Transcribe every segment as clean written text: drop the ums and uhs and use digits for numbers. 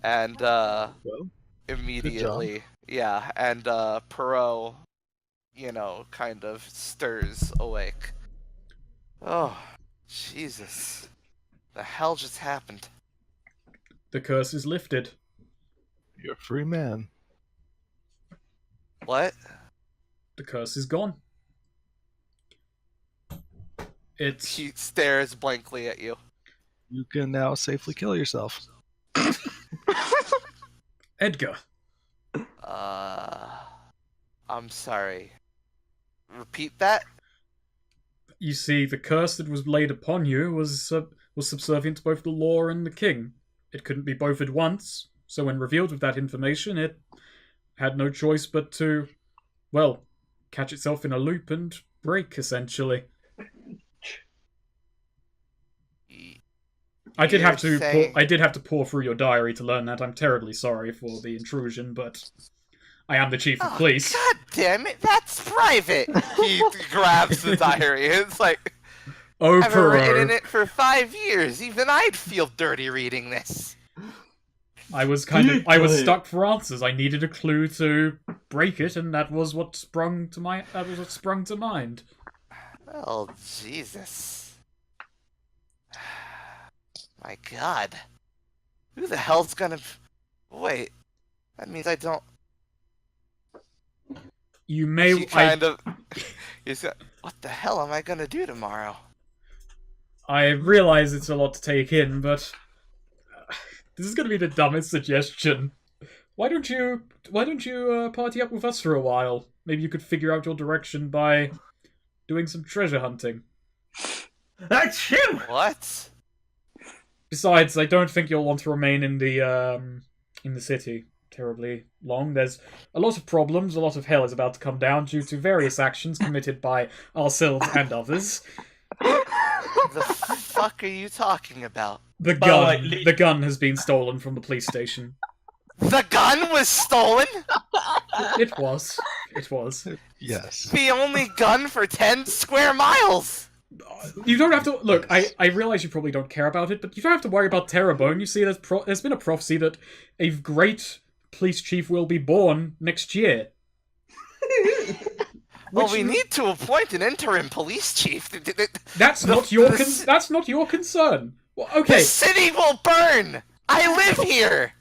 And Well, immediately, yeah, and Perot, kind of stirs awake. Oh, Jesus. The hell just happened? The curse is lifted. you're a free man. What? The curse is gone. It's He stares blankly at you. You can now safely kill yourself. Edgar. I'm sorry. Repeat that? You see, the curse that was laid upon you was subservient to both the law and the king. It couldn't be both at once, so when revealed with that information, it had no choice but to, well, catch itself in a loop and break, essentially. I did have to pore through your diary to learn that. I'm terribly sorry for the intrusion, but I am the chief of police. God damn it, that's private! He grabs the diary. It's like, Oh, I've been written in Perot. it for 5 years. Even I'd feel dirty reading this. I was stuck for answers. I needed a clue to break it, and that was what sprung to mind. Oh, Jesus. My God. Who the hell's gonna... Wait. That means I don't... You may. He kind of... He's got... What the hell am I gonna do tomorrow? I realize it's a lot to take in, but this is going to be the dumbest suggestion. Why don't you party up with us for a while? Maybe you could figure out your direction by doing some treasure hunting. That's him! What? Besides, I don't think you'll want to remain in the city terribly long. There's a lot of problems. A lot of hell is about to come down due to various actions committed by ourselves and others. The fuck are you talking about? The gun has been stolen from the police station. The gun was stolen? It was. Yes. The only gun for 10 square miles! You don't have to... Look, I realize you probably don't care about it, but you don't have to worry about Terrebonne. You see, there's been a prophecy that a great police chief will be born next year. Well, we need to appoint an interim police chief. That's not your concern. Well, okay. The city will burn! I live here!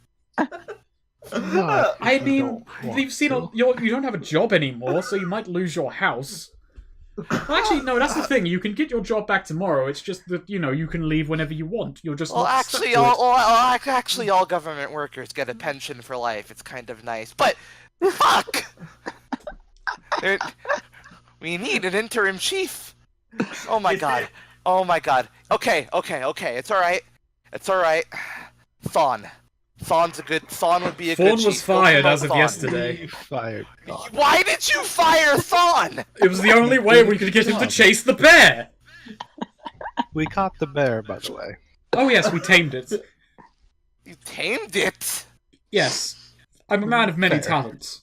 I mean, you've seen you don't have a job anymore, so you might lose your house. Well, actually, no, that's the thing. You can get your job back tomorrow. It's just that, you can leave whenever you want. You're just not stuck to it. Actually, all government workers get a pension for life. It's kind of nice. But, fuck! We need an interim chief. Oh my god. Oh my god. Okay. It's alright. Thawne would be a good chief. Thawne was fired as of Thawne. yesterday. Fired. God. Why did you fire Thawne? It was the only way we could get him to chase the bear! We caught the bear, by the way. Oh yes, we tamed it. You tamed it? Yes. I'm a man of many talents.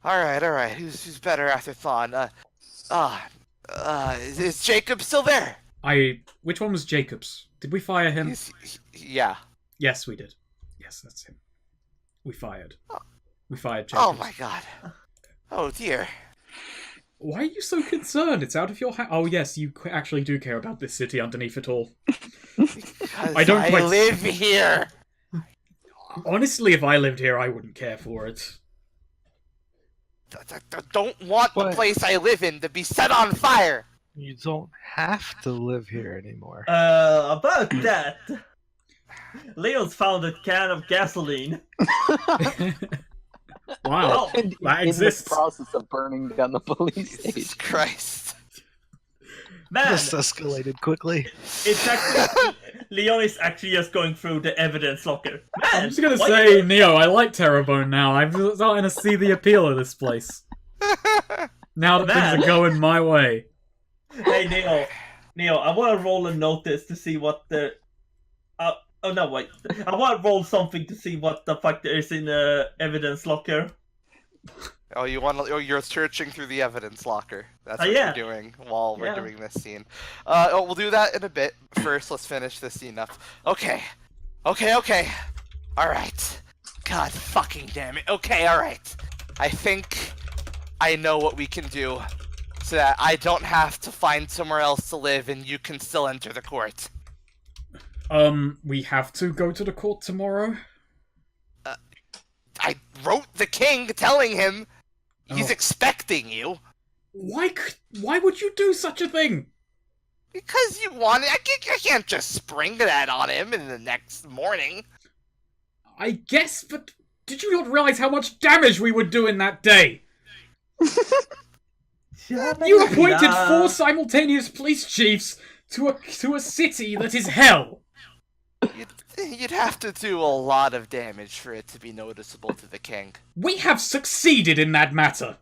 Alright. Who's better after Thawne? Is Jacob still there? Which one was Jacobs? Did we fire him? Yeah. Yes, we did. Yes, that's him. We fired Jacobs. Oh my god. Oh dear. Why are you so concerned? It's out of your Oh yes, you actually do care about this city underneath it all. I live here! Honestly, if I lived here, I wouldn't care for it. I don't want the place I live in to be set on fire! You don't have to live here anymore. About that, Leo's found a can of gasoline. Wow, And that in exists. the process of burning down the police station. Jesus Christ. Man, This escalated quickly. it's actually Leon is actually just going through the evidence locker. Man, I'm just gonna say, Neo, I like Terrebonne now. I'm starting to see the appeal of this place. Now that things are going my way. Hey Neo, I want to roll a notice to see what the. Oh no, wait. I want to roll something to see what the fuck there is in the evidence locker. Oh, you're searching through the evidence locker. That's what yeah. you're doing while we're doing this scene. We'll do that in a bit. First, let's finish this scene up. Okay. Okay. Alright. God fucking damn it. Okay, alright. I think I know what we can do so that I don't have to find somewhere else to live and you can still enter the court. We have to go to the court tomorrow? I wrote the king telling him he's Oh. expecting you. Why would you do such a thing? Because you want it. I can't just spring that on him in the next morning. I guess, but did you not realize how much damage we would do in that day? You appointed 4 simultaneous police chiefs to a city that is hell. You'd have to do a lot of damage for it to be noticeable to the king. We have succeeded in that matter.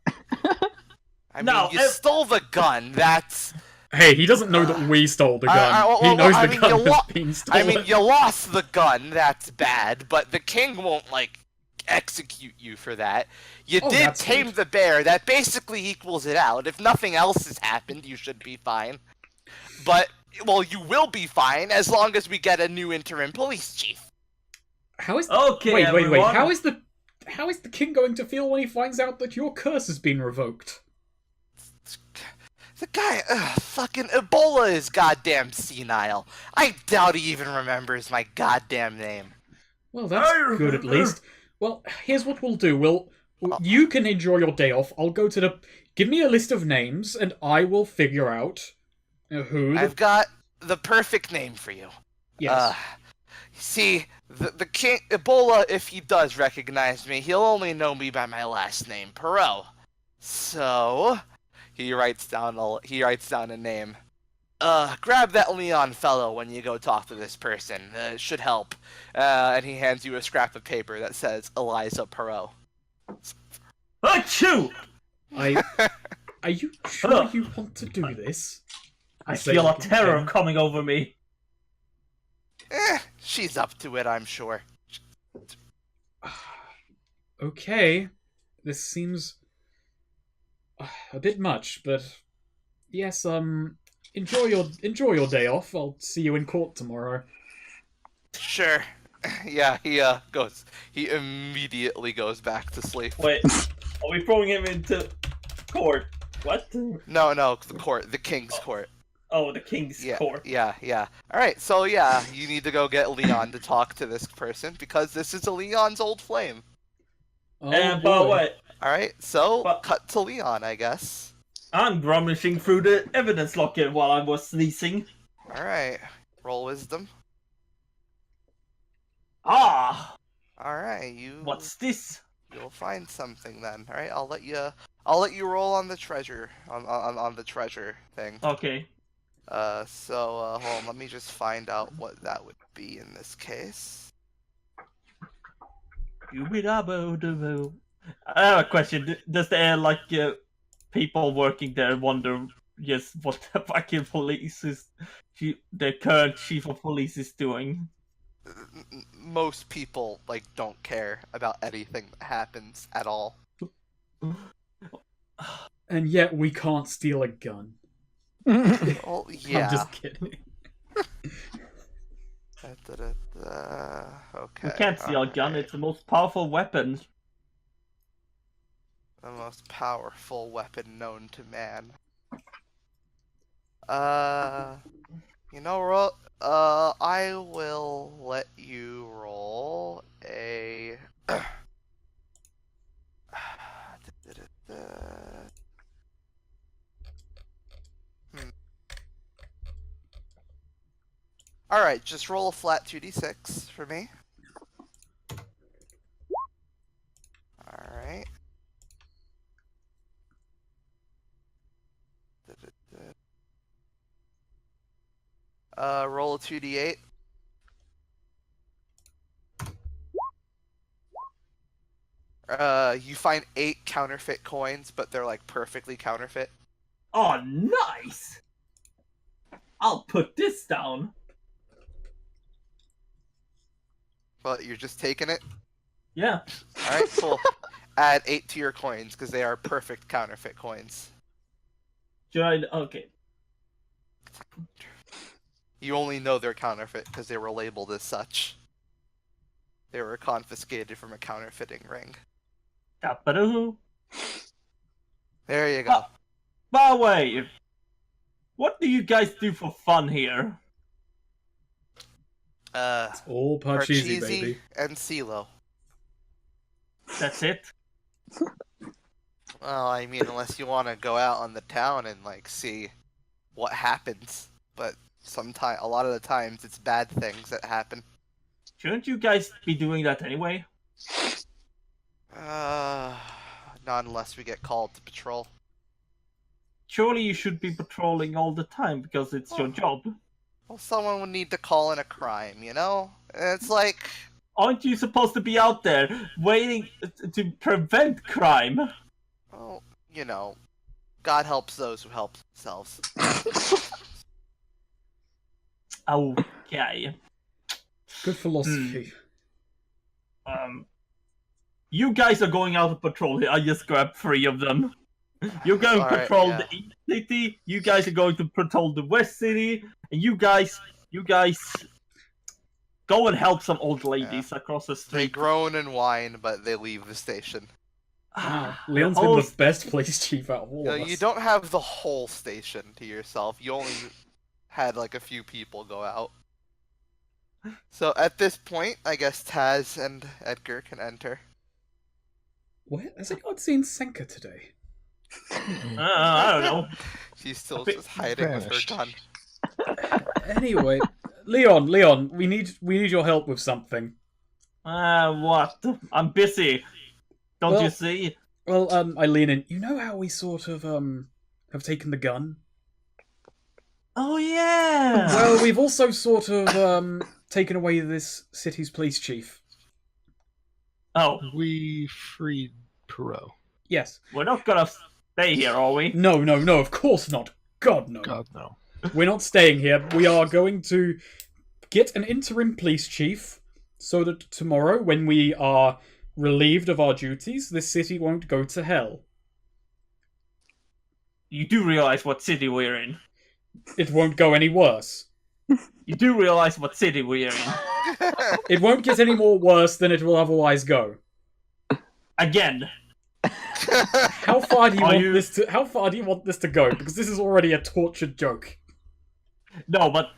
I mean, you stole the gun. That's... Hey, he doesn't know that we stole the gun. He knows the gun has been stolen. I mean, you lost the gun. That's bad. But the king won't, like, execute you for that. You did tame the bear. That basically equals it out. If nothing else has happened, you should be fine. But... well, you will be fine as long as we get a new interim police chief. How is okay? Wait. Everyone. How is the king going to feel when he finds out that your curse has been revoked? The guy, fucking Ebola is goddamn senile. I doubt he even remembers my goddamn name. Well, that's good at least. Well, here's what we'll do. You can enjoy your day off. I'll go to the. Give me a list of names, and I will figure out. I've got the perfect name for you. Yes. See, the king Ebola, if he does recognize me, he'll only know me by my last name, Perot. So he writes down a name. Grab that Leon fellow when you go talk to this person. It should help. And he hands you a scrap of paper that says Eliza Perot. Achoo! Are you sure you want to do this? I feel a terror coming over me. She's up to it, I'm sure. Okay. This seems a bit much, but yes, enjoy your day off. I'll see you in court tomorrow. Sure. Yeah, he immediately goes back to sleep. Wait, are we throwing him into court? What? No, the king's court. Oh, the king's court. Yeah. Alright, so yeah, you need to go get Leon to talk to this person, because this is a Leon's old flame. But what? Alright, so, cut to Leon, I guess. I'm rummaging through the evidence locker while I was sneezing. Alright, roll wisdom. Ah! Alright, What's this? You'll find something then. Alright, I'll let you roll on the treasure, on the treasure thing. Okay. Hold on, let me just find out what that would be in this case. I have a question. Does the people working there wonder just what the fucking police is, the current chief of police is doing? Most people, don't care about anything that happens at all. And yet we can't steal a gun. Well, yeah. I'm just kidding. Okay. You can't steal a gun, it's the most powerful weapon. The most powerful weapon known to man. I will let you roll a... Alright, just roll a flat 2d6 for me. Alright. Roll a 2d8. You find 8 counterfeit coins, but they're perfectly counterfeit. Oh, nice! I'll put this down. But you're just taking it? Yeah. Alright, cool. Add 8 to your coins, because they are perfect counterfeit coins. Okay. You only know they're counterfeit because they were labeled as such. They were confiscated from a counterfeiting ring. Taparoo. There you go. By the way, what do you guys do for fun here? All Parcheesi, Parcheesi baby. and CeeLo. That's it? Well, I mean, unless you want to go out on the town and like see what happens, but a lot of the times it's bad things that happen. Shouldn't you guys be doing that anyway? Not unless we get called to patrol. Surely you should be patrolling all the time because it's your job. Well, someone would need to call in a crime, you know? It's like, Aren't you supposed to be out there waiting to prevent crime? well, you know, God helps those who help themselves. Okay. Good philosophy. You guys are going out to patrol here. I just grabbed 3 of them. You're going to Alright, patrol yeah. the East City. You guys are going to patrol the West City. And you guys go and help some old ladies across the They street. groan and whine, but they leave the station. Wow. Leon's been the best police chief out of all You of know, us. you don't have the whole station to yourself. You only had like a few people go out. So at this point, I guess Taz and Edgar can enter. Where has anyone seen Senka today? I don't know. She's still bit just hiding with her vanished. gun. Anyway, Leon, we need your help with something. What? I'm busy. Don't Well- you see? Well, I lean in. You know how we sort of have taken the gun? Oh yeah. Well, we've also sort of taken away this city's police chief. Oh, We freed Perot. Yes. we're not gonna stay here, are we? No, of course not. God no. God, no. We're not staying here. We are going to get an interim police chief so that tomorrow, when we are relieved of our duties, this city won't go to hell. You do realize what city we're in. It won't go any worse. You do realize what city we're in. It won't get any more worse than it will otherwise go. Again. How far do you Are want you- this to? How far do you want this to go? Because this is already a tortured joke. No, but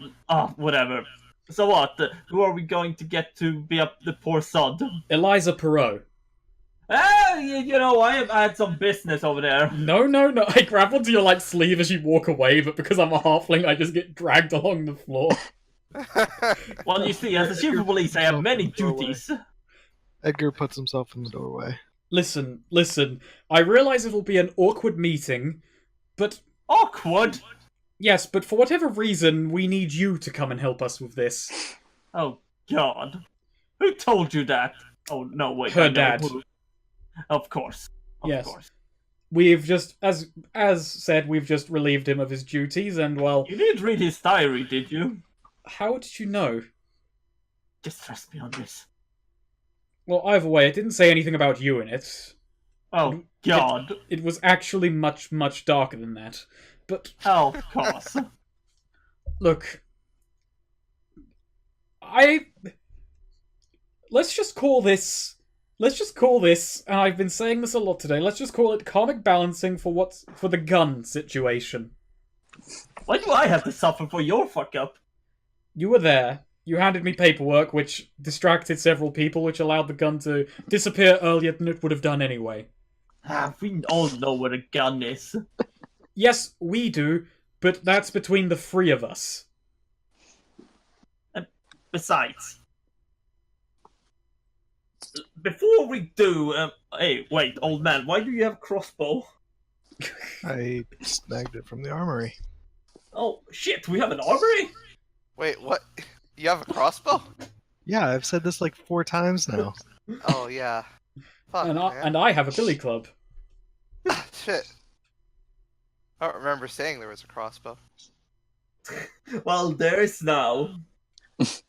whatever. So what? Who are we going to get to be up the poor sod? Eliza Perot. You know, I had some business over there. No. I grab onto your sleeve as you walk away, but because I'm a halfling, I just get dragged along the floor. Well, you see, as a chief of police, I have many duties. Edgar puts himself in the doorway. Listen. I realize it'll be an awkward meeting, but Awkward. yes, but for whatever reason, we need you to come and help us with this. Oh God, who told you that? Oh no, wait. Her I know dad. who. Of course. Of Yes. course. We've just, as said, we've just relieved him of his duties, and well, You didn't read his diary, did you? how did you know? Just trust me on this. Well, either way, it didn't say anything about you in it. Oh God. It was actually much, much darker than that. But Oh, of course. look, let's just call this, and I've been saying this a lot today, let's just call it karmic balancing for the gun situation. Why do I have to suffer for your fuck up? You were there. You handed me paperwork, which distracted several people, which allowed the gun to disappear earlier than it would have done anyway. We all know where the gun is. Yes, we do, but that's between the 3 of us. Besides, before we do, hey, wait, old man, why do you have a crossbow? I snagged it from the armory. Oh shit, we have an armory? Wait, what? You have a crossbow? Yeah, I've said this like 4 times now. Oh yeah. Fuck, And man. I have a billy club. Shit. I don't remember saying there was a crossbow. Well, there's now.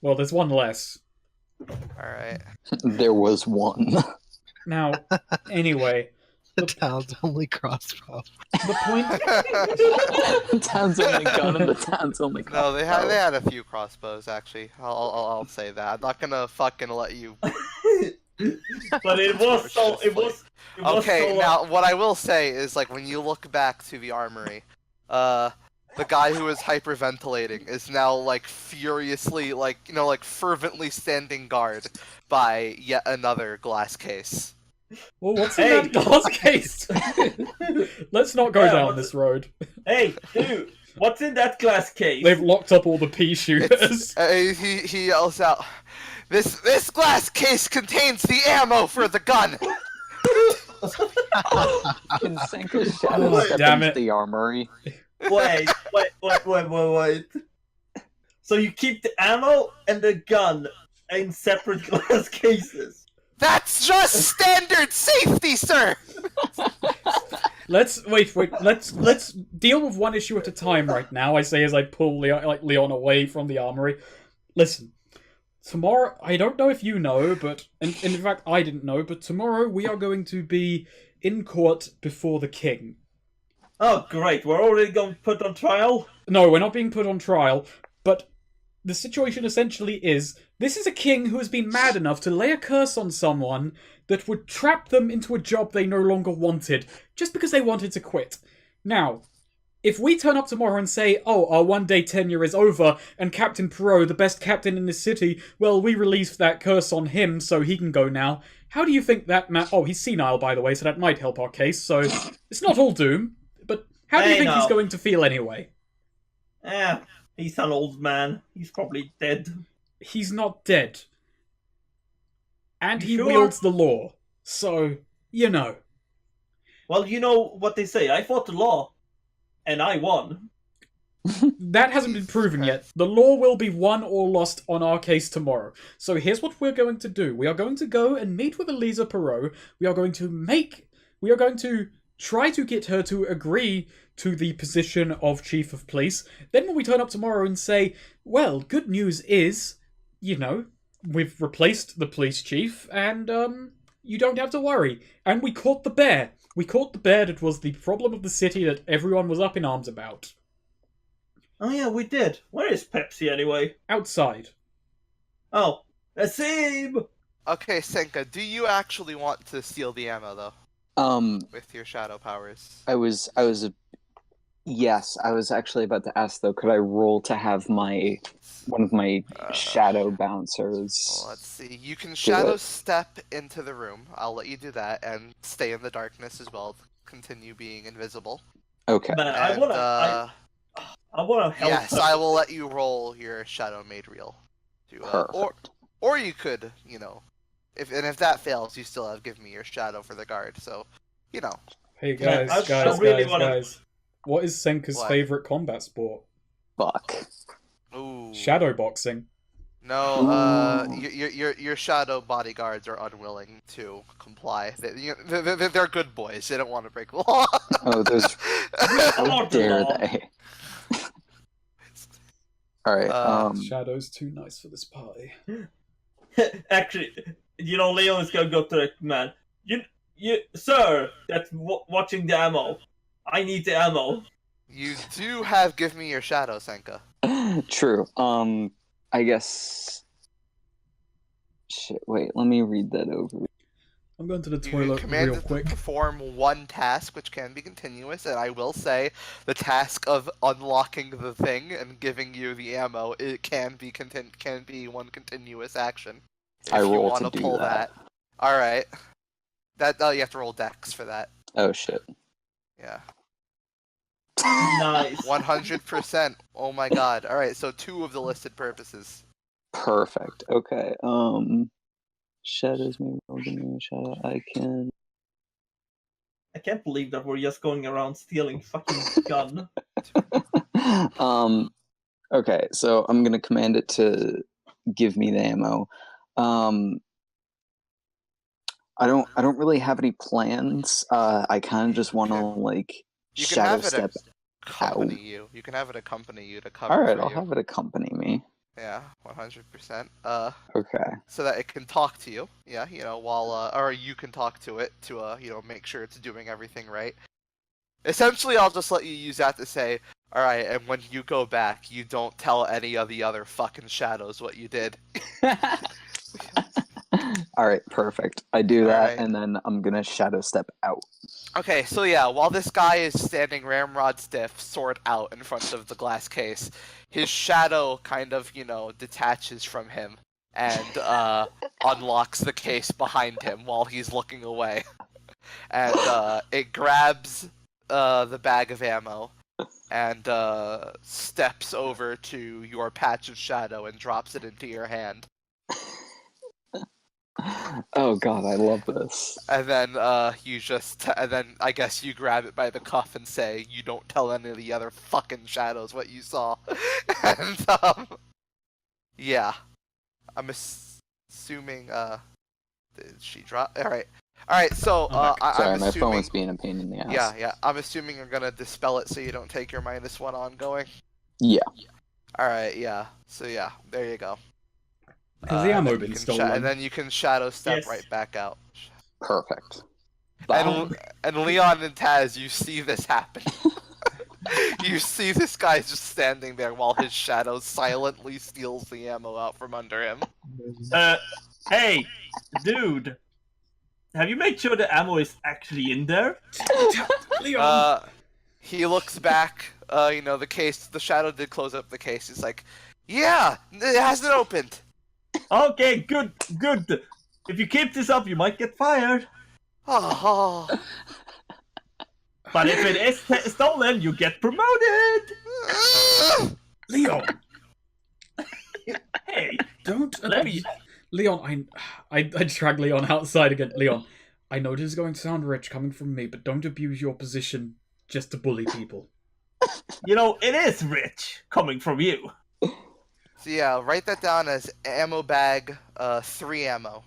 Well, there's one less. Alright. There was one. Now, anyway, The town's only crossbow. the point... The town's only gun and the town's only No, crossbow. they had a few crossbows actually. I'll say that. I'm not gonna fucking let you But it was so. It was. It was Okay, so, now what I will say is like when you look back to the armory, the guy who was hyperventilating is now like furiously like like fervently standing guard by yet another glass case. Well, what's in Hey! that glass case? Let's not go Yeah, down what's- this road. Hey, dude, what's in that glass case? They've locked up all the pea shooters. He yells out, "This glass case contains the ammo for the gun." Can Senka's shadow Wait, step damn into it. the armory? Wait. So you keep the ammo and the gun in separate glass cases. That's just standard safety, sir. Let's wait. Let's deal with one issue at a time right now. I say as I pull Leon away from the armory. Listen, tomorrow. I don't know if you know, but in fact I didn't know. But tomorrow we are going to be in court before the king. Oh, great. We're already going to put on trial? No, we're not being put on trial. But the situation essentially is this is a king who has been mad enough to lay a curse on someone that would trap them into a job they no longer wanted, just because they wanted to quit. Now, if we turn up tomorrow and say, oh, our one-day tenure is over, and Captain Perot, the best captain in the city, well, we released that curse on him, so he can go now, how do you think that Oh, he's senile, by the way, so that might help our case, so it's not all doom, but how do you Hey, think he's no. going to feel anyway? He's an old man. He's probably dead. He's not dead. And You he sure? wields the law, so, you know. Well, you know what they say. I fought the law, and I won. That hasn't been proven yet. The law will be won or lost on our case tomorrow. So here's what we're going to do. We are going to go and meet with Elisa Perot. We are going to try to get her to agree to the position of Chief of Police. Then when we turn up tomorrow and say, well, good news is, we've replaced the police chief and, you don't have to worry. And we caught the bear. We caught the bear that was the problem of the city that everyone was up in arms about. Oh yeah, we did. Where is Pepsi anyway? Outside. Oh, let's see him! Okay, Senka, do you actually want to steal the ammo though with your shadow powers? Yes, I was actually about to ask though, could I roll to have one of my shadow bouncers? Well, let's see. You can shadow it. step into the room. I'll let you do that and stay in the darkness as well. Continue being invisible. Okay. Man, And, I wanna help yes, her. I will let you roll your shadow made real. Perfect. Or you could, if that fails, you still have given me your shadow for the guard. So, Hey Yeah, guys, I really wanna- guys. What is Senka's What? favorite combat sport? Fuck. Ooh. Shadow boxing. No, Ooh. your shadow bodyguards are unwilling to comply. They're good boys. They don't want to break the law. Oh, those. How Lord dare Law. they? All right. Shadow's too nice for this party. Actually, Leon is gonna go to the man. You, sir, that's watching the ammo. I need the ammo. You do have give me your shadow, Senka. True. I guess. Shit. Wait. Let me read that over. I'm going to the You toilet commanded real to quick. perform one task, which can be continuous, and I will say the task of unlocking the thing and giving you the ammo it can be one continuous action. If I you roll want to to do pull that. All right. You have to roll dex for that. Oh shit. Yeah. Nice. 100%. Oh my god. All right. So 2 of the listed purposes. Perfect. Okay. Shadows may roll. Give me a shadow. I can. I can't believe that we're just going around stealing fucking gun. Okay, so I'm gonna command it to give me the ammo. I don't really have any plans. I kind of just want to like You can shadow have it step. accompany you. You can have it accompany you to cover All right, for I'll you. have it accompany me. Yeah, 100%. Okay. So that it can talk to you. Yeah, while or you can talk to it to make sure it's doing everything right. Essentially, I'll just let you use that to say, all right, and when you go back, you don't tell any of the other fucking shadows what you did. All right, perfect. I do All that, right. and then I'm gonna shadow step out. Okay, so yeah, while this guy is standing ramrod stiff, sword out in front of the glass case, his shadow kind of, detaches from him and unlocks the case behind him while he's looking away. And it grabs the bag of ammo and steps over to your patch of shadow and drops it into your hand. Oh god, I love this. And then and then I guess you grab it by the cuff and say, "You don't tell any of the other fucking shadows what you saw." And yeah, I'm assuming did she drop? All right. So Sorry, I'm my phone assuming. was being a pain in the ass. Yeah. I'm assuming you're gonna dispel it so you don't take your -1 ongoing. Yeah. All right. Yeah. So yeah, there you go. Has the ammo and then you been can stolen? and then you can shadow step Yes. right back out. Perfect. And Leon and Taz, you see this happen. You see this guy just standing there while his shadow silently steals the ammo out from under him. Hey, dude. Have you made sure the ammo is actually in there? Leon! He looks back. The case. The shadow did close up the case. He's like, "Yeah, it hasn't opened." Okay, good. If you keep this up, you might get fired. Oh. But if it is stolen, you get promoted. Leon! Hey, Don't Let- abuse... Leon, I drag Leon outside again. Leon, I know this is going to sound rich coming from me, but don't abuse your position just to bully people. it is rich coming from you. So yeah, write that down as ammo bag 3 ammo.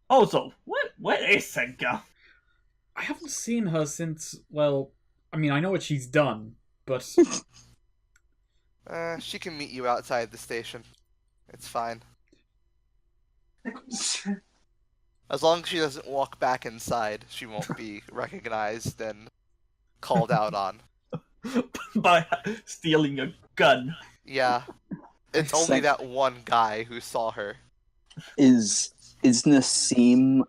Also, where is Senka? I haven't seen her since, well, I mean, I know what she's done, but... She can meet you outside the station. It's fine. As long as she doesn't walk back inside, she won't be recognized and called out on. By stealing a gun. Yeah. It's only that one guy who saw her. Is Nassim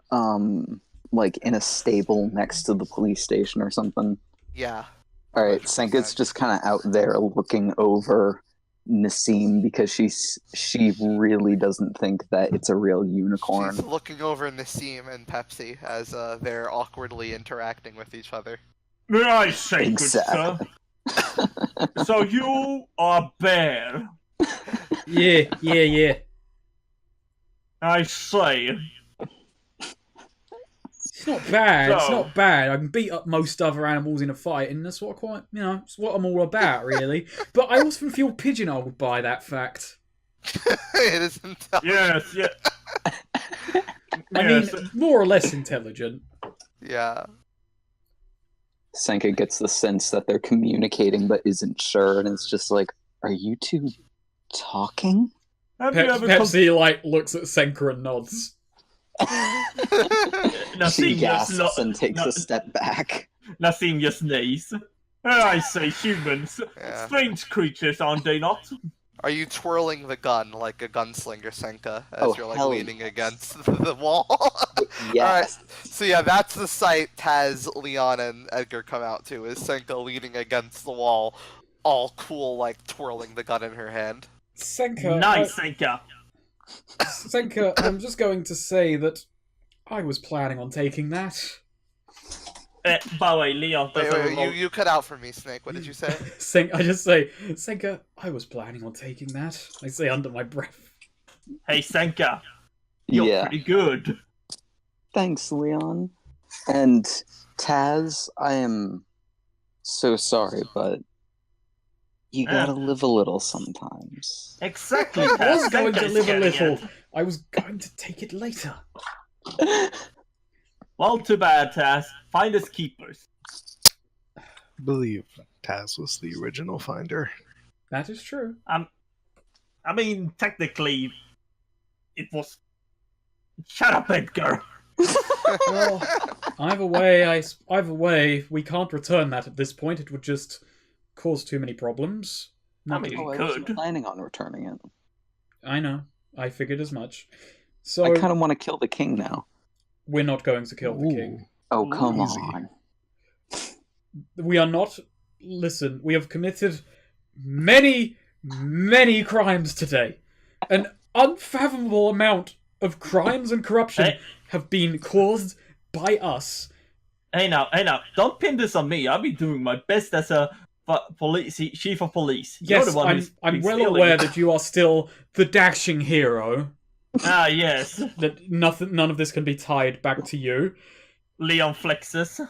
like in a stable next to the police station or something? Yeah. All right, 100%. Senka's just kind of out there looking over Nassim because she really doesn't think that it's a real unicorn. She's looking over Nassim and Pepsi as they're awkwardly interacting with each other. May I say, Exactly. good sir? So you are Bear. Yeah. I say. It's not bad, it's So- not bad. I can beat up most other animals in a fight, and that's what it's what I'm all about, really. But I often feel pigeonholed by that fact. It isn't. Yes, yeah. I Yes. mean, more or less intelligent. Yeah. Senka gets the sense that they're communicating but isn't sure, and it's just like, are you two talking? Have you ever Pepsi, looks at Senka and nods. She Nassim gasps just and takes a step back. Nassim just sneezes. I say humans. Yeah. Strange creatures, aren't they not? Are you twirling the gun like a gunslinger, Senka, as Oh, you're hell leaning yes. against the wall? Yes. So yeah, that's the sight Taz, Leon, and Edgar come out to, is Senka leaning against the wall, all cool, twirling the gun in her hand. Senka, Nice, Senka. Senka, I'm just going to say that I was planning on taking that. By the way, Leon Wait, doesn't roll. you cut out for me, Snake. What did you say? I just say, Senka, I was planning on taking that. I say under my breath. Hey, Senka. You're Yeah. pretty good. Thanks, Leon. And Taz, I am so sorry, but you gotta live a little sometimes. Exactly. I was Taz. going to Senka's live a getting little. it. I was going to take it later. Well, too bad, Taz. Find us keepers. believe Taz was the original finder. That is true. I mean, technically, it was. Shut up, Edgar. Well, either way, we can't return that at this point. It would just cause too many problems. I mean, Oh, I could. wasn't planning on returning it. I know. I figured as much. So I kind of want to kill the king now. we're not going to kill the king. Ooh, Oh, come Easy. on. We are not. Listen, we have committed many, many crimes today. An unfathomable amount of crimes and corruption Hey. have been caused by us. Hey now, don't pin this on me. I'll be doing my best as a police chief of police. You're Yes, the one who's I'm been well stealing. aware that you are still the dashing hero. Ah, yes. That none of this can be tied back to you. Leon flexes.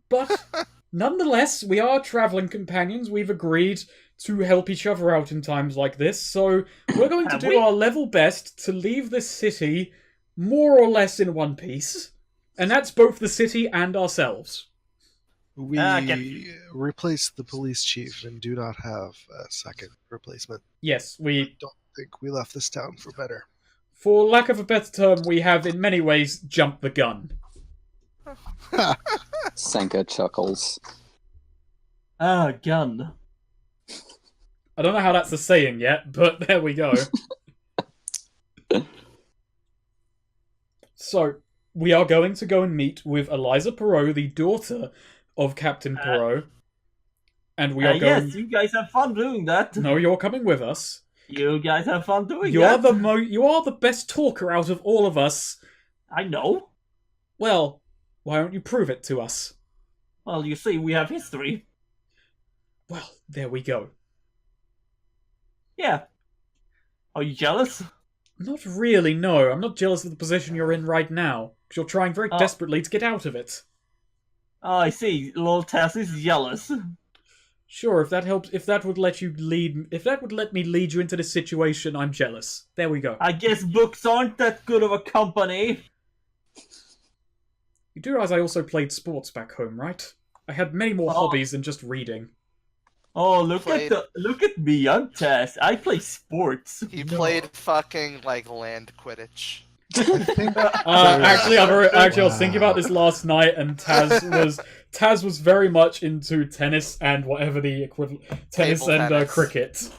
But nonetheless, we are traveling companions. We've agreed to help each other out in times like this, so we're going to Have do we? our level best to leave this city more or less in one piece. And that's both the city and ourselves. We get- replaced the police chief and do not have a second replacement. Yes, we, Don't think we left this town for better. for lack of a better term, we have in many ways jumped the gun. Senka chuckles. Ah, gun. I don't know how that's a saying yet, but there we go. So, we are going to go and meet with Eliza Perot, the daughter of Captain Perot. And we are going... Yes, you guys have fun doing that. No, you're coming with us. You guys have fun doing You are that. you are the best talker out of all of us. I know. Well, why don't you prove it to us? Well, you see, we have history. Well, there we go. Yeah. Are you jealous? Not really, no. I'm not jealous of the position you're in right now, because you're trying very Oh. desperately to get out of it. Oh, I see. Little Tess is jealous. Sure, if that helps, if that would let me lead you into this situation, I'm jealous. There we go. I guess books aren't that good of a company. You do realize I also played sports back home, right? I had many more Oh. hobbies than just reading. Oh, look Played- at me, I'm Tess. I play sports. He played fucking like land Quidditch. Actually, I was thinking about this last night, and Taz was very much into tennis and whatever the equivalent tennis Table and tennis. cricket.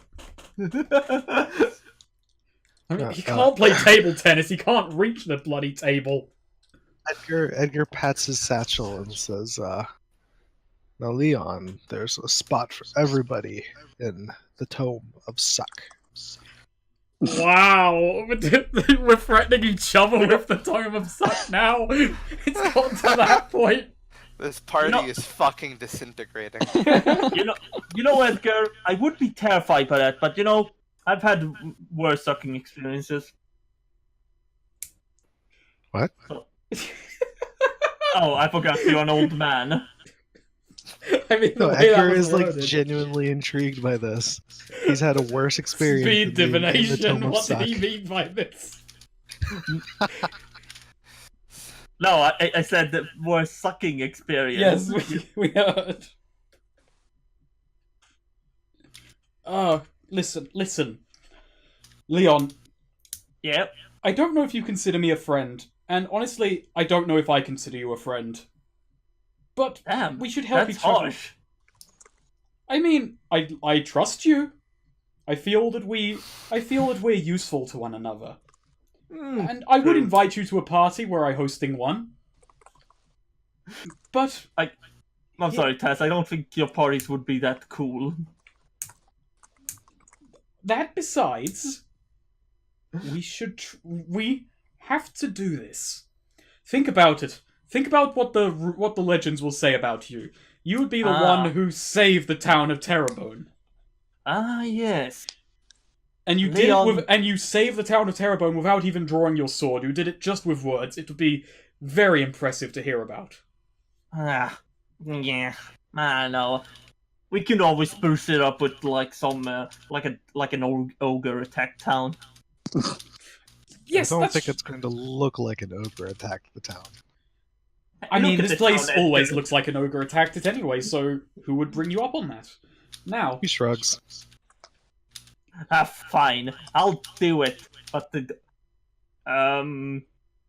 I mean, he Uh, can't play table tennis. He can't reach the bloody table. Edgar pats his satchel and says, "Now, Leon, there's a spot for everybody in the Tome of Suck." Wow, we're threatening each other with the Tome of Suck now. It's gotten to that point. This party You know- is fucking disintegrating. You know, Edgar, I would be terrified by that, but I've had worse sucking experiences. What? Oh, I forgot you're an old man. I mean, the No, way that Edgar was is like worded. genuinely intrigued by this. He's had a worse experience. Speed than being in the divination. Tome of What did Suck. he mean by this? No, I said that worse sucking experience. Yes, we heard. Oh, listen. Leon, Yep. I don't know if you consider me a friend, and honestly, I don't know if I consider you a friend. But Damn, we should help that's each other. harsh. I mean, I trust you. I feel that we're useful to one another. And I would true. invite you to a party were I hosting one. But I'm sorry, Tess. I don't think your parties would be that cool. that besides, we have to do this. Think about it. Think about what the legends will say about you. You would be the one who saved the town of Terrebonne. Ah, yes. And you Leon- and you saved the town of Terrebonne without even drawing your sword. You did it just with words. It would be very impressive to hear about. Ah, yeah. I know. We can always spruce it up with like some like an ogre attack town. Yes, I don't that's think it's going to look like an ogre attacked the town. I mean, Look at this the place town, always Edgar. looks like an ogre attacked it anyway, so who would bring you up on that? Now, He shrugs. Ah, fine. I'll do it. But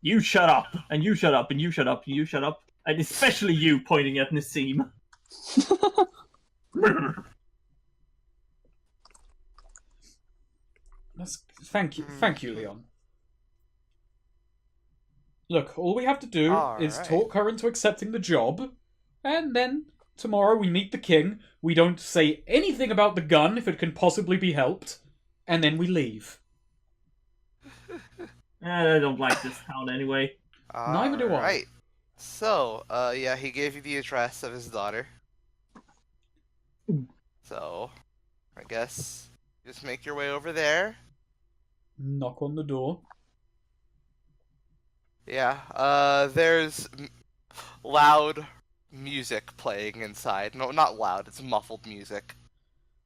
you shut up, and you shut up, and you shut up, and you shut up, and especially you pointing at Nassim. thank you, Leon. Look, all we have to do is Alright. talk her into accepting the job, and then tomorrow we meet the king. We don't say anything about the gun if it can possibly be helped, and then we leave. I don't like this town anyway. Neither do I. Alright. So, yeah, he gave you the address of his daughter. So, I guess just make your way over there. Knock on the door. Yeah, there's loud music playing inside. No, not loud, it's muffled music.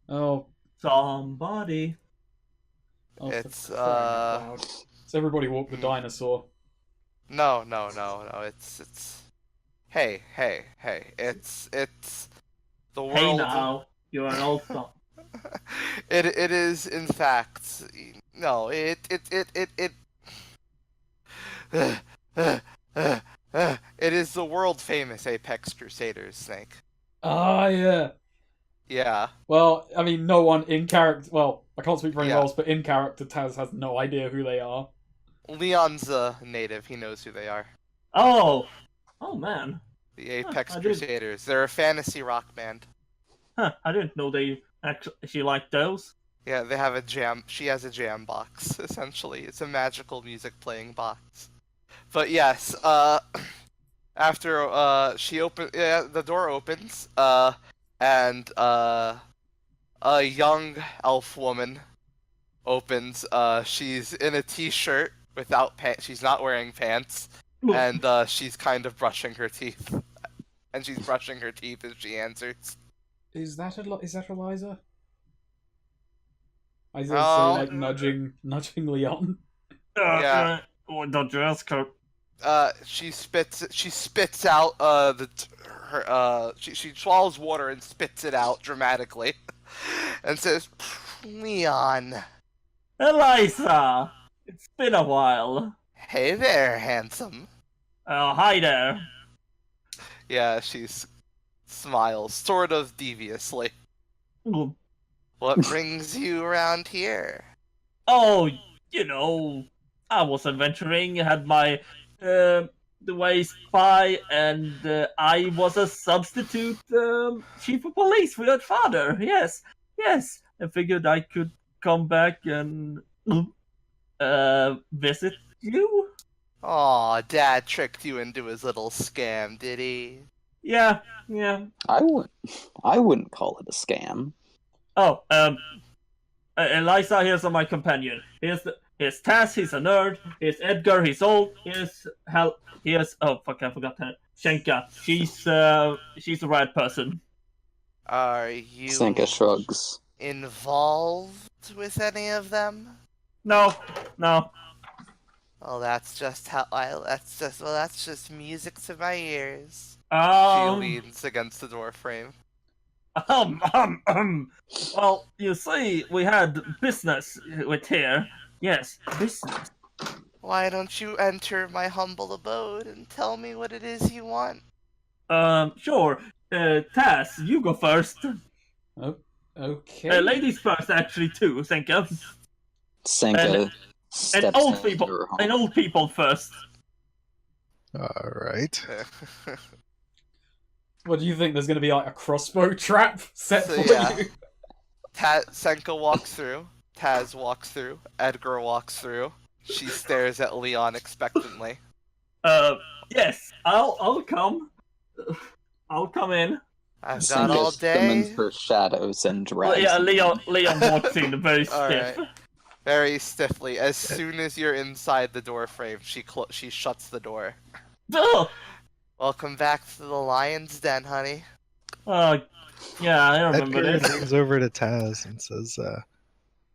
Oh, Somebody. oh It's, for crying out loud. So everybody walk the dinosaur. No, it's... Hey, it's the world... Hey now, you're an old song. it is, in fact... No, it is the world-famous Apex Crusaders, Snake. Ah, yeah. Yeah. Well, I mean, no one in character... Well, I can't speak for anyone Yeah. else, but in character, Taz has no idea who they are. Leon's a native, he knows who they are. Oh man. The Apex I did. Crusaders. They're a fantasy rock band. Huh, I didn't know they actually liked those. Yeah, they have a jam. She has a jam box, essentially. It's a magical music playing box. But yes, after the door opens, and a young elf woman opens. She's in a t-shirt without pants. She's not wearing pants, and she's kind of brushing her teeth. And she's brushing her teeth as she answers. Is that Eliza? I just Oh. say, like, nudging Leon. Yeah. Don't you ask her? She spits out she swallows water and spits it out dramatically, and says, "Leon, Eliza! It's been a while. hey there, handsome." Oh, hi there. Yeah, she smiles, sort of deviously. Oh, What brings you around here? I was adventuring, had my the way spy, and I was a substitute chief of police for your father. Yes. I figured I could come back and visit you. Aw, Dad tricked you into his little scam, did he? Yeah. I wouldn't call it a scam. Oh, Eliza, here's my companion. Here's Taz, he's a nerd. Here's Edgar, he's old. Here's oh fuck, I forgot her. Shenka, she's the right person. Are you Senka shrugs. involved with any of them? No. Well, that's just that's just music to my ears. She Um, leans against the door frame. Well, you see, we had business with here. Yes, business. Why don't you enter my humble abode and tell me what it is you want? Sure. Taz, you go first. Oh, okay. Ladies first, actually, too. Thank you. Senka steps And old into people. her home. And old people first. All right. What do you think? There's going to be like a crossbow trap set So, for yeah. you? Senka walks through. Taz walks through. Edgar walks through. She stares at Leon expectantly. Yes, I'll come. I'll come in. I've got Senka all summons day. her shadows and Well, drags yeah, them. Leon walks in very stiff. Alright. Very stiffly. As soon as you're inside the door frame, she shuts the door. Oh, Welcome back to the lion's den, honey. yeah, I remember Edgar this. leans over to Taz and says,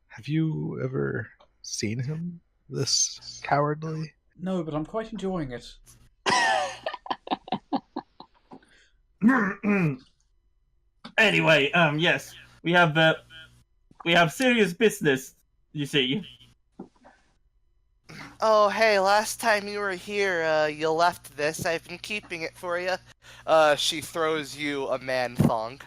"Have you ever seen him this cowardly?" No, but I'm quite enjoying it. Anyway, yes, we have serious business. You see. Oh, hey, last time you were here, you left this. I've been keeping it for you. She throws you a man thong.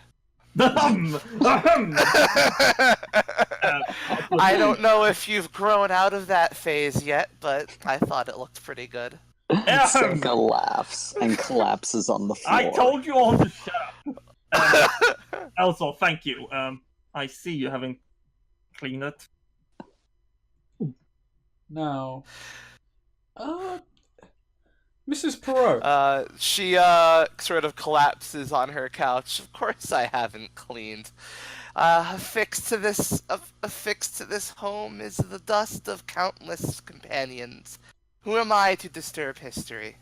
I don't know if you've grown out of that phase yet, but I thought it looked pretty good. Senka laughs and collapses on the floor. I told you all to shut up. Also, thank you. I see you haven't cleaned it. Now, Mrs. Perot. She sort of collapses on her couch. Of course, I haven't cleaned. Affixed to this home is the dust of countless companions. Who am I to disturb history?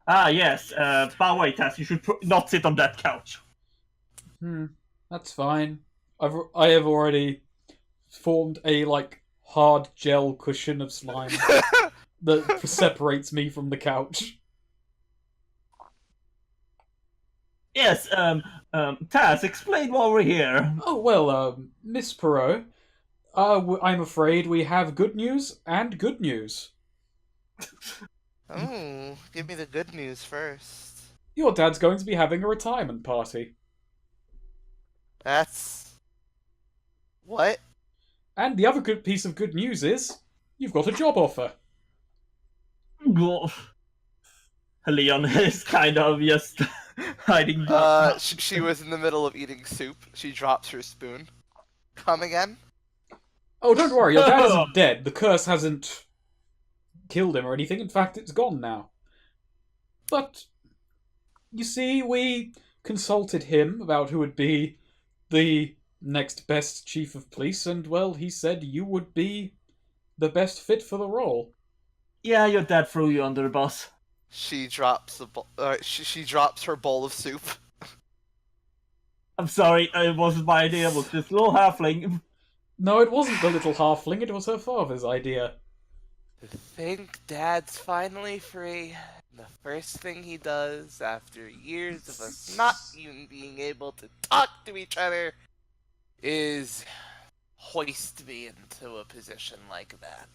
Ah, yes. By the way, Tess, you should not sit on that couch. That's fine. I have already formed a hard gel cushion of slime that separates me from the couch. Yes. Tess, explain why we're here. Oh well, Miss Perot, I'm afraid we have good news and good news. Oh, give me the good news first. Your dad's going to be having a retirement party. That's... What? And the other good piece of good news is, you've got a job offer. Leon is kind of just hiding. She was in the middle of eating soup. She drops her spoon. Come again? Oh, don't worry, your dad isn't dead. The curse hasn't killed him or anything. In fact, it's gone now. But, you see, we consulted him about who would be the next best chief of police, and, well, he said you would be the best fit for the role. Yeah, your dad threw you under the bus. She drops she drops her bowl of soup. I'm sorry, it wasn't my idea. It was this little halfling. No, it wasn't the little halfling. It was her father's idea. I think Dad's finally free. The first thing he does after years of us not even being able to talk to each other is hoist me into a position like that.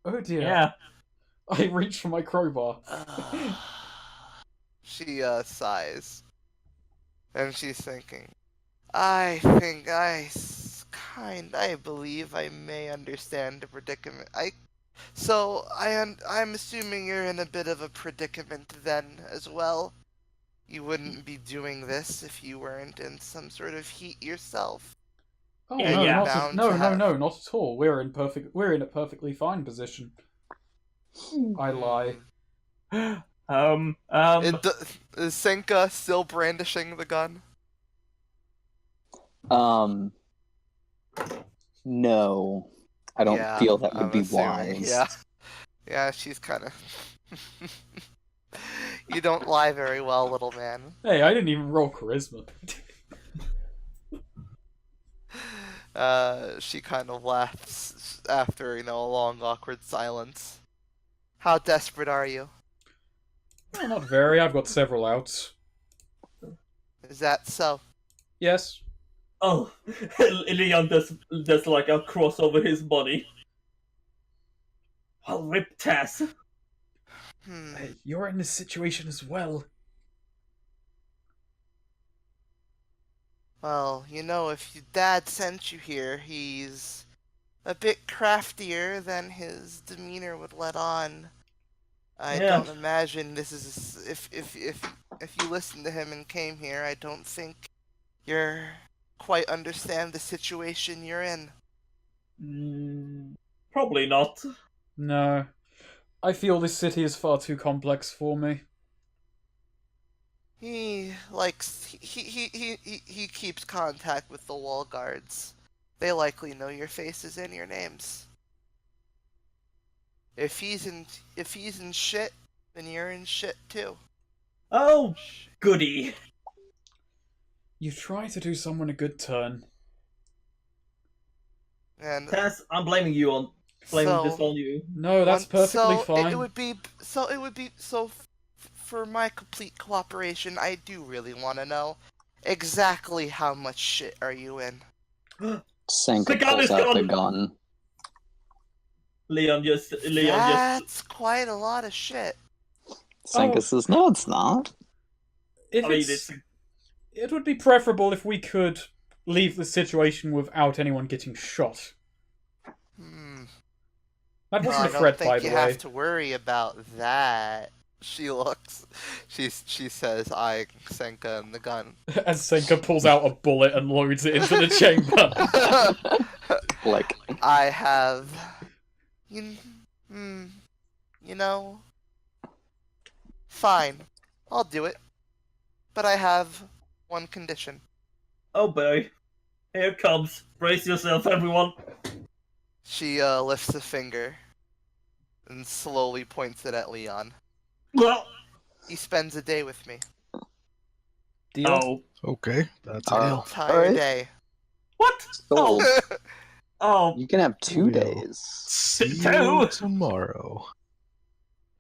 Oh dear. Yeah. I reached for my crowbar. She sighs. And she's thinking, I think I believe I may understand the predicament. I'm assuming you're in a bit of a predicament then as well. You wouldn't be doing this if you weren't in some sort of heat yourself. Oh Yeah, no, yeah. no, not at all. We're in a perfectly fine position. I lie. Is Senka still brandishing the gun? No. I don't feel that would I'm be assuming. wise. Yeah, she's kind of... You don't lie very well, little man. Hey, I didn't even roll charisma. She kind of laughs after, a long, awkward silence. How desperate are you? Well, not very. I've got several outs. Is that so? Yes. Oh, Leon does like a cross over his body. I'll rip Tess. Hey, you're in this situation as well. Well, if your dad sent you here, he's a bit craftier than his demeanor would let on. I don't imagine this is if you listen to him and came here, I don't think you're quite understand the situation you're in. Probably not. No. I feel this city is far too complex for me. He keeps contact with the wall guards. They likely know your faces and your names. If he's in shit, then you're in shit too. Oh, goody. You try to do someone a good turn. And Tess, I'm blaming this on you. No, that's perfectly fine. It would be for my complete cooperation, I do really want to know exactly how much shit are you in. Senka pulls out the gun. Leon just. That's quite a lot of shit. Senka says, "No, it's not." It would be preferable if we could leave the situation without anyone getting shot. That wasn't a threat, by the way. I don't think you have to worry about that. She looks. She says, "I Senka and the gun." As Senka pulls out a bullet and loads it into the chamber. Like, I have. You, hmm, you know. Fine, I'll do it. But I have one condition. Oh boy. Here comes. Brace yourself, everyone. She lifts a finger and slowly points it at Leon. Well, He spends a day with me. Deal? oh. Okay, that's a Uh, deal. Entire Alright. day. What? sold. Oh, You can have 2 We'll days. See Two? you tomorrow.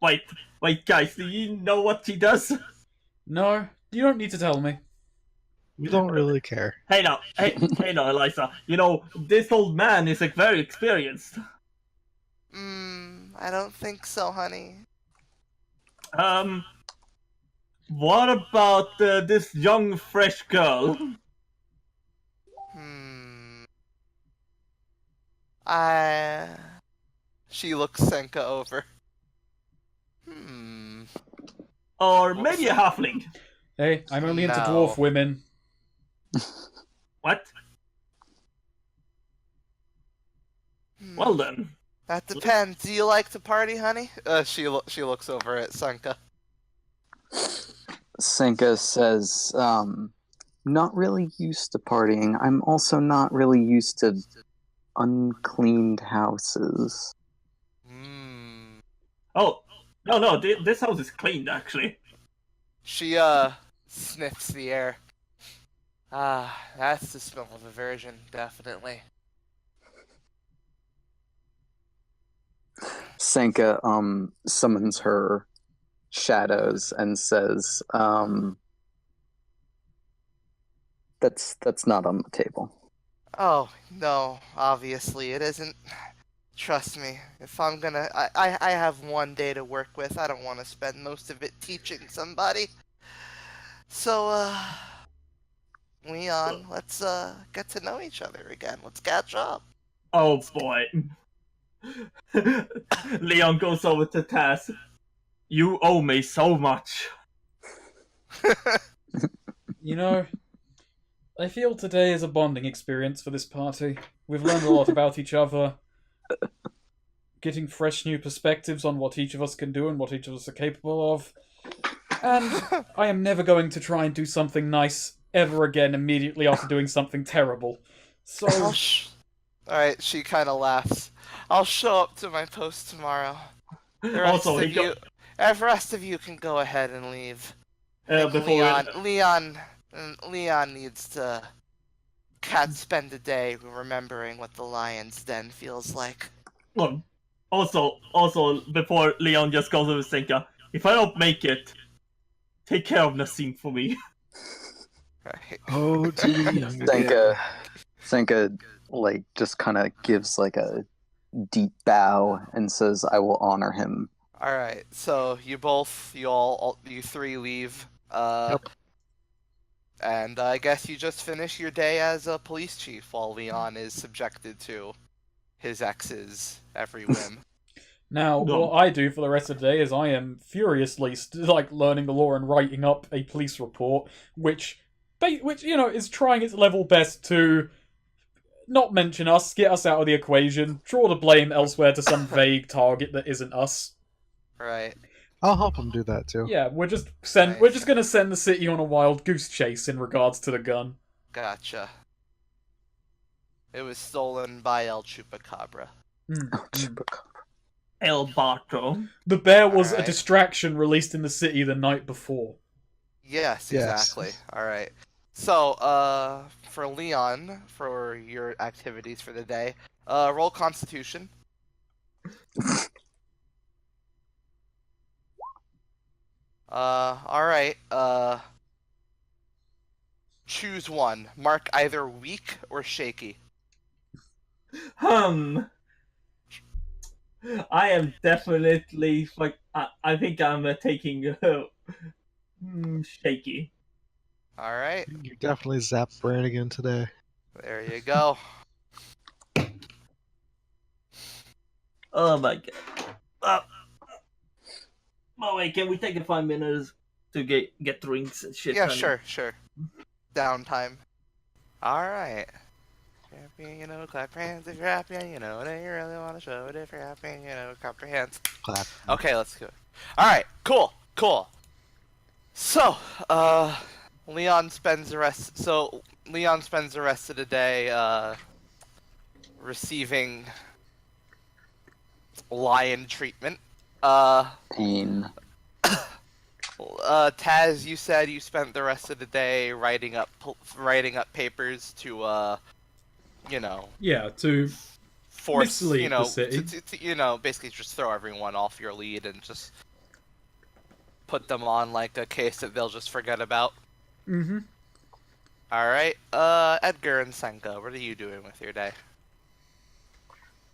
wait, guys, do you know what she does? No, you don't need to tell me. We don't really care. Hey now, Eliza. You know, this old man is like very experienced. I don't think so, honey. What about this young, fresh girl? I. She looks Senka over. Or maybe a halfling? Hey, I'm only into No. dwarf women. What? Well then. That depends. Do you like to party, honey? She looks over at Senka. Senka says, not really used to partying. I'm also not really used to uncleaned houses. Oh, no, this house is cleaned, actually. She sniffs the air. Ah, that's the smell of aversion, definitely. Senka summons her shadows and says, that's not on the table. Oh, no, obviously it isn't. Trust me, if I'm gonna... I have one day to work with. I don't want to spend most of it teaching somebody. So, Leon, let's, get to know each other again. Let's catch up. Oh boy. Leon goes over to Taz. You owe me so much. You know, I feel today is a bonding experience for this party. We've learned a lot about each other, getting fresh new perspectives on what each of us can do and what each of us are capable of. And I am never going to try and do something nice ever again immediately after doing something terrible. So, Alright, she kind of laughs. I'll show up to my post tomorrow. The rest Also, the rest of you can go ahead and leave. before Leon needs to spend a day remembering what the lion's den feels like. Look, also, before Leon just goes over to Senka, if I don't make it, take care of Nassim for me. Right. Oh, to the young again. Senka like just kind of gives like a deep bow and says, "I will honor him." All right. So you three leave. Yep. And I guess you just finish your day as a police chief while Leon is subjected to his ex's every whim. now, No. what I do for the rest of the day is I am furiously, learning the law and writing up a police report, which, you know, is trying its level best to not mention us, get us out of the equation, draw the blame elsewhere to some vague target that isn't us. Right. I'll help him do that too. Yeah, we're just Nice. gonna send the city on a wild goose chase in regards to the gun. Gotcha. It was stolen by El Chupacabra. El Barto. The bear was a Alright. distraction released in the city the night before. Yes, Yes. exactly. All right. So, for Leon, for your activities for the day, roll Constitution. All right. Choose one. Mark either weak or shaky. I am definitely like I think I'm taking shaky. All right. You definitely zapped Brannigan today. There you go. Oh my god. Oh wait, can we take a 5 minutes to get drinks and shit? Yeah, ready? sure. Downtime. Alright. Happy, clap your hands if you're happy, and you really want to show it if you're happy, clap your hands. Clap. Okay, let's go. Alright, cool. So, Leon spends the rest of the day, receiving lion treatment. Pain. Taz, you said you spent the rest of the day writing up papers to, Yeah, to force, mislead the city. to basically just throw everyone off your lead and just put them on like a case that they'll just forget about. Mm-hmm. Alright, Edgar and Senka, what are you doing with your day?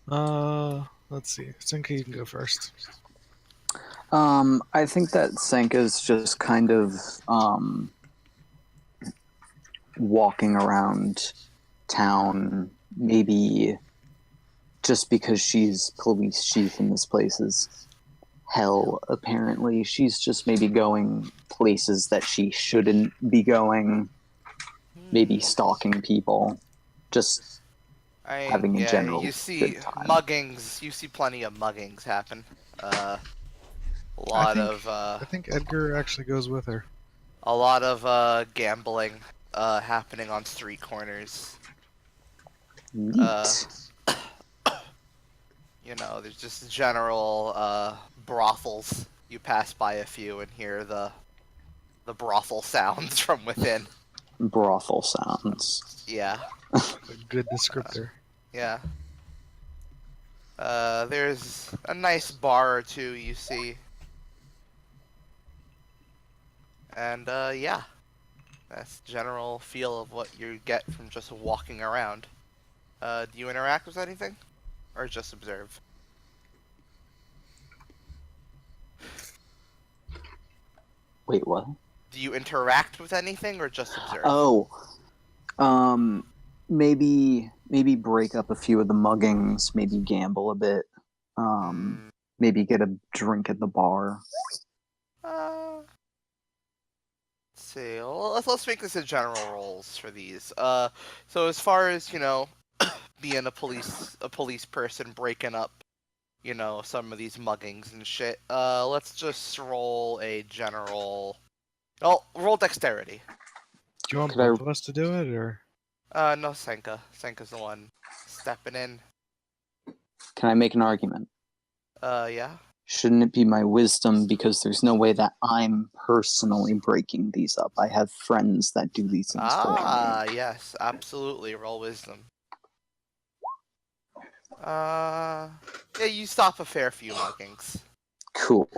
Let's see. Senka, you can go first. I think that Senka's just kind of walking around town, maybe just because she's police chief and this place is hell, apparently. She's just maybe going places that she shouldn't be going, maybe stalking people, just having a general you see good time. muggings, you see plenty of muggings happen. A lot I think Edgar actually goes with her. Gambling happening on street corners. Neat. There's just general brothels. You pass by a few and hear the brothel sounds from within. Brothel sounds. Yeah. A good descriptor. Yeah. There's a nice bar or two you see. And, yeah. That's the general feel of what you get from just walking around. Do you interact with anything? Or just observe? Wait, what? Do you interact with anything or just observe? Oh, maybe break up a few of the muggings, maybe gamble a bit, maybe get a drink at the bar. Let's see. Well, let's make this a general roles for these. So as far as being a police person breaking up, some of these muggings and shit. Let's just roll a general. Oh, roll dexterity. Do you want Could I- both of us to do it, or? No, Senka. Senka's the one stepping in. Can I make an argument? Yeah. Shouldn't it be my wisdom, because there's no way that I'm personally breaking these up? I have friends that do these things for me. Yes, absolutely. Roll wisdom. Yeah, you stop a fair few muggings. Cool.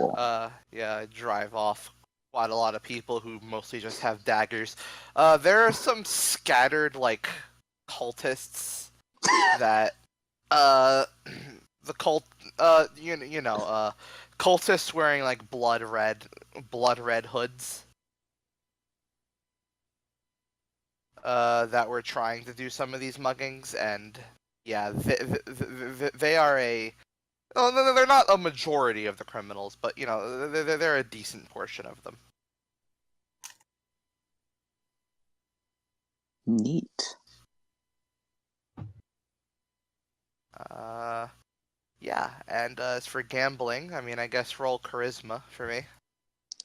Yeah, drive off quite a lot of people who mostly just have daggers. There are some scattered, cultists that, the cultists wearing, blood red hoods, that were trying to do some of these muggings, and, yeah, they are no, they're not a majority of the criminals, but they're a decent portion of them. Neat. Yeah, and as for gambling, I guess roll charisma for me.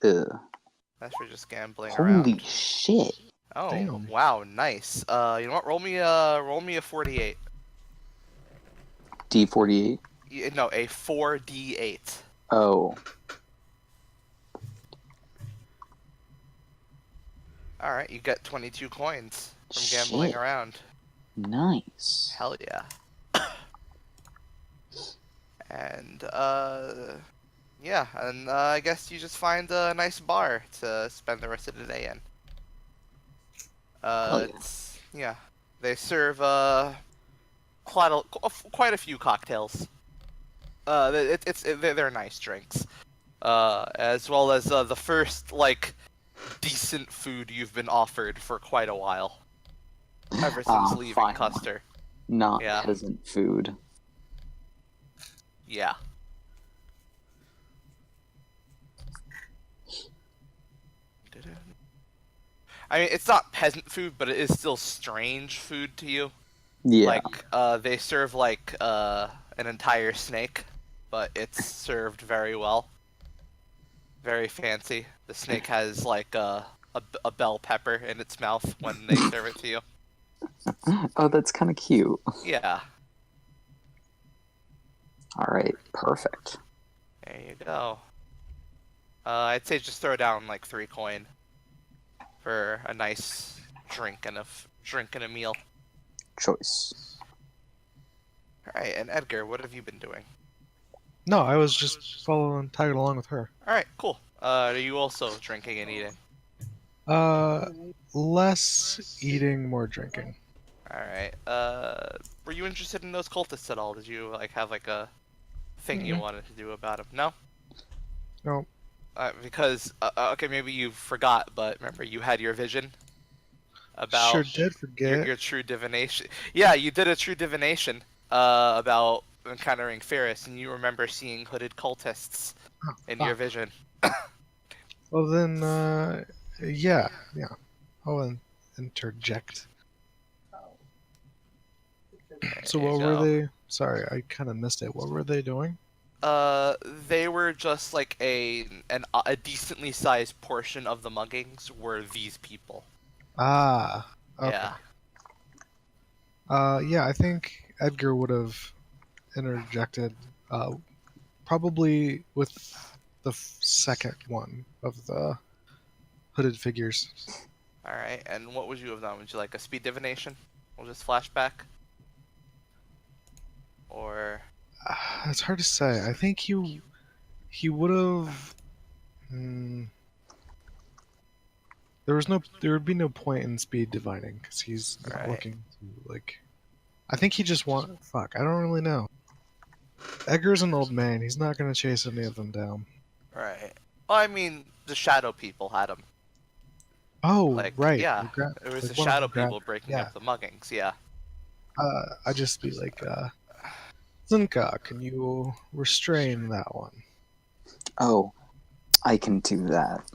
That's for just gambling Holy around. shit. Oh, Damn. wow, nice. You know what? Roll me a 48. D48. No, a 4d8. Oh. Alright, you get 22 coins from gambling Shit. around. Nice. Hell yeah. And, yeah, and I guess you just find a nice bar to spend the rest of the day in. Hell yeah. It's, yeah, they serve, quite a few cocktails. They're nice drinks. As well as, the first, decent food you've been offered for quite a while. Ever since leaving finally. Custer. Not Yeah. peasant food. Yeah. I mean, it's not peasant food, but it is still strange food to you. Yeah. Like, they serve like an entire snake, but it's served very well, very fancy. The snake has like a bell pepper in its mouth when they serve it to you. Oh, that's kind of cute. Yeah, All right, perfect. there you go. I'd say just throw down like 3 coin for a nice drink and drink and a meal. Choice. All right, and Edgar, what have you been doing? No, I was just tagging along with her. All right, cool. Are you also drinking and eating? Less eating, more drinking. All right. Were you interested in those cultists at all? Did you like have like a thing you wanted to do about them? No. No. Because okay, maybe you forgot, but remember you had your vision about Sure did forget. your true divination. Yeah, you did a true divination about encountering Ferris, and you remember seeing hooded cultists Oh, in fuck. your vision. Well then, yeah. I'll interject. So There you what were go. they? Sorry, I kind of missed it. What were they doing? They were just like a decently sized portion of the muggings were these people. Ah, okay. Yeah. Yeah, I think Edgar would have interjected, probably with the second one of the hooded figures. All right. And what would you have done? Would you like a speed divination? We'll just flashback. Or It's hard to say. I think he would have. There would be no point in speed divining because he's not Right. looking to like. I think he just want. Fuck, I don't really know. Edgar's an old man. He's not gonna chase any of them down. right. Well, I mean, the shadow people had them. Oh, Like, right. yeah, you gra- it was like the one of shadow them grabbed- people breaking yeah. up the muggings. Yeah. I'd just be like, Zunka, can you restrain that one? Oh, I can do that.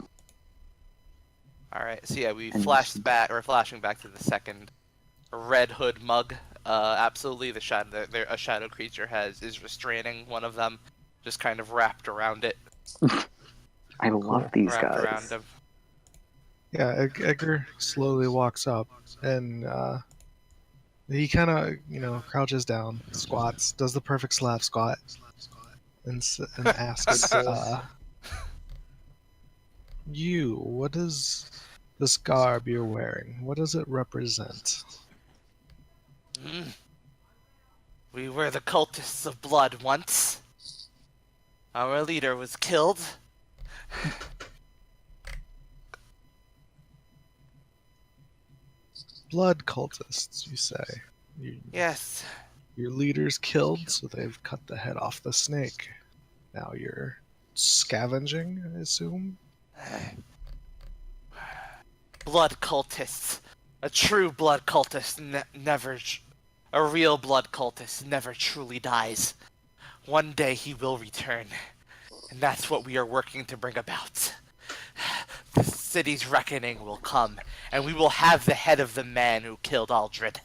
All right. So yeah, we And- flashed back. We're flashing back to the second Red Hood mug. Absolutely, the shadow. A shadow creature is restraining one of them, just kind of wrapped around it. I love these Wrapped around guys. him. Yeah, Edgar slowly walks up and he kind of, crouches down, squats, does the perfect slap squat, and asks, "You, what is this garb you're wearing? What does it represent?" Mm. We were the cultists of blood once. Our leader was killed. Blood cultists, you say? Yes. Your leader's killed, so they've cut the head off the snake. Now you're scavenging, I assume? Blood cultists. A true blood cultist never. A real blood cultist never truly dies. One day he will return. And that's what we are working to bring about. The city's reckoning will come, and we will have the head of the man who killed Aldred.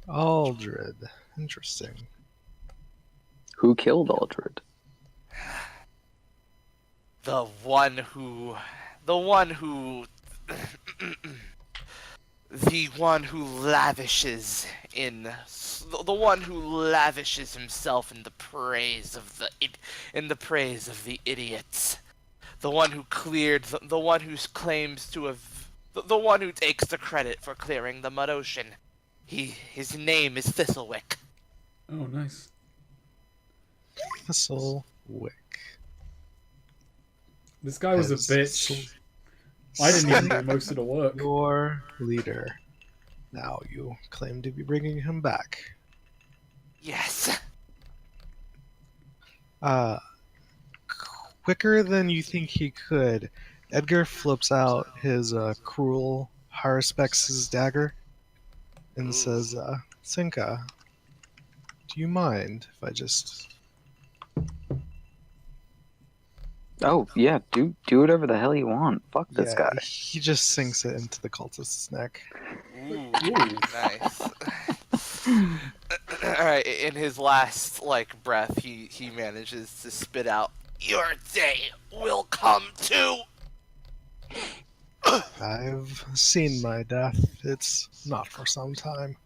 Aldred. Interesting. Who killed Aldred? The one who. The one who. The one who lavishes in. The one who lavishes himself in the praise of the idiots. The one who cleared. The one who claims to have. The one who takes the credit for clearing the Mud Ocean. His name is Thistlewick. Oh, nice. Thistlewick. This guy was a Has bitch. I didn't even do most of the work. Your leader. Now you claim to be bringing him back. Yes. Quicker than you think he could, Edgar flips out his cruel Harspex's dagger and Ooh. says, Sinka, do you mind if I just Oh yeah, do whatever the hell you want. Fuck this Yeah, guy. he just sinks it into the cultist's neck. Ooh, Ooh. nice. All right, in his last breath, he manages to spit out, "Your day will come too." I've seen my death. It's not for some time.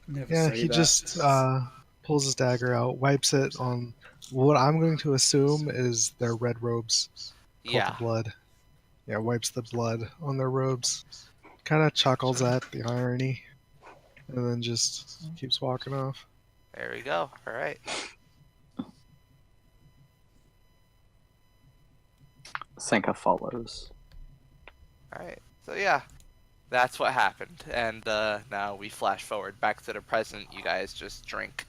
Never Yeah, say he that. just pulls his dagger out, wipes it on what I'm going to assume is their red robes. Called Yeah. the blood. Yeah, wipes the blood on their robes. Kind of chuckles at the irony, and then just keeps walking off. There we go. All right. Senka follows. All right. So yeah, that's what happened, and now we flash forward back to the present. You guys just drink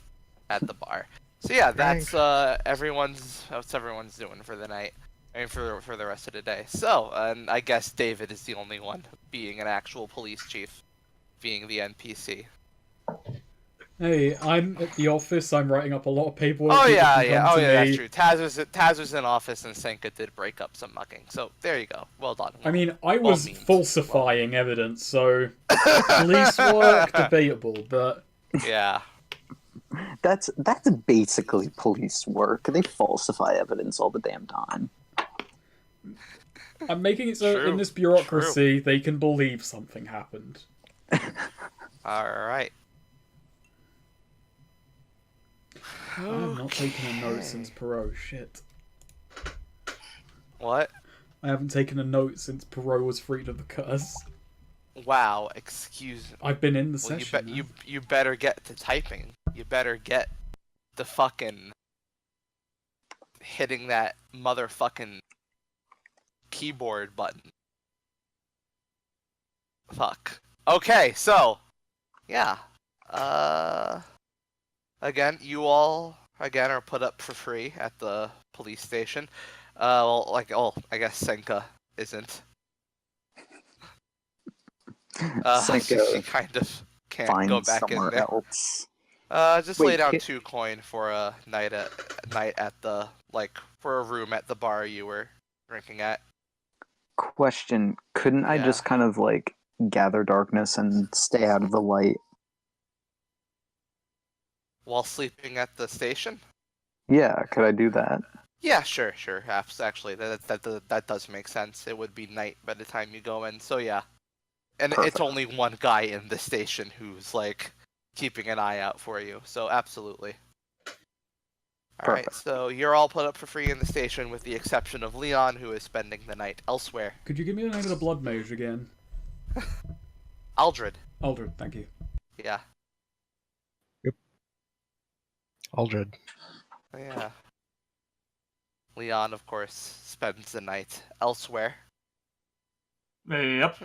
at the bar. So yeah, that's everyone's doing for the night. I mean, for the rest of the day. So, and I guess David is the only one being an actual police chief, being the NPC. Hey, I'm at the office. I'm writing up a lot of paperwork. Oh People yeah, can yeah. come Oh to yeah, that's me. true. Taz was in office, and Senka did break up some mugging. So there you go. Well done. I mean, I Well was memed. falsifying evidence, so police work debatable, but Yeah. That's basically police work. They falsify evidence all the damn time. I'm making it so True, in this bureaucracy they can believe something happened. All right. I have not taken a note since Perot. Shit. What? I haven't taken a note since Perot was freed of the curse. Wow. Excuse me. I've been in the Well, session. you better get to typing. You better get the fucking hitting that motherfucking keyboard button. Fuck. Okay, so yeah. Again, you all are put up for free at the police station. I guess Senka isn't. Senka She kind of can't finds go back in somewhere there. else. Just Wait, lay down ki- 2 coin for a night at the for a room at the bar you were drinking at Question: couldn't I Yeah. just kind of gather darkness and stay out of the light? while sleeping at the station. Yeah, could I do that? Yeah, sure. Actually, that does make sense. It would be night by the time you go in. So yeah, and Perfect. it's only one guy in the station who's keeping an eye out for you. So absolutely. All right, Perfect. so you're all put up for free in the station, with the exception of Leon, who is spending the night elsewhere. Could you give me the name of the blood mage again? Aldred. Aldred, thank you. Yeah. Aldred. Yeah. Leon, of course, spends the night elsewhere. Yep.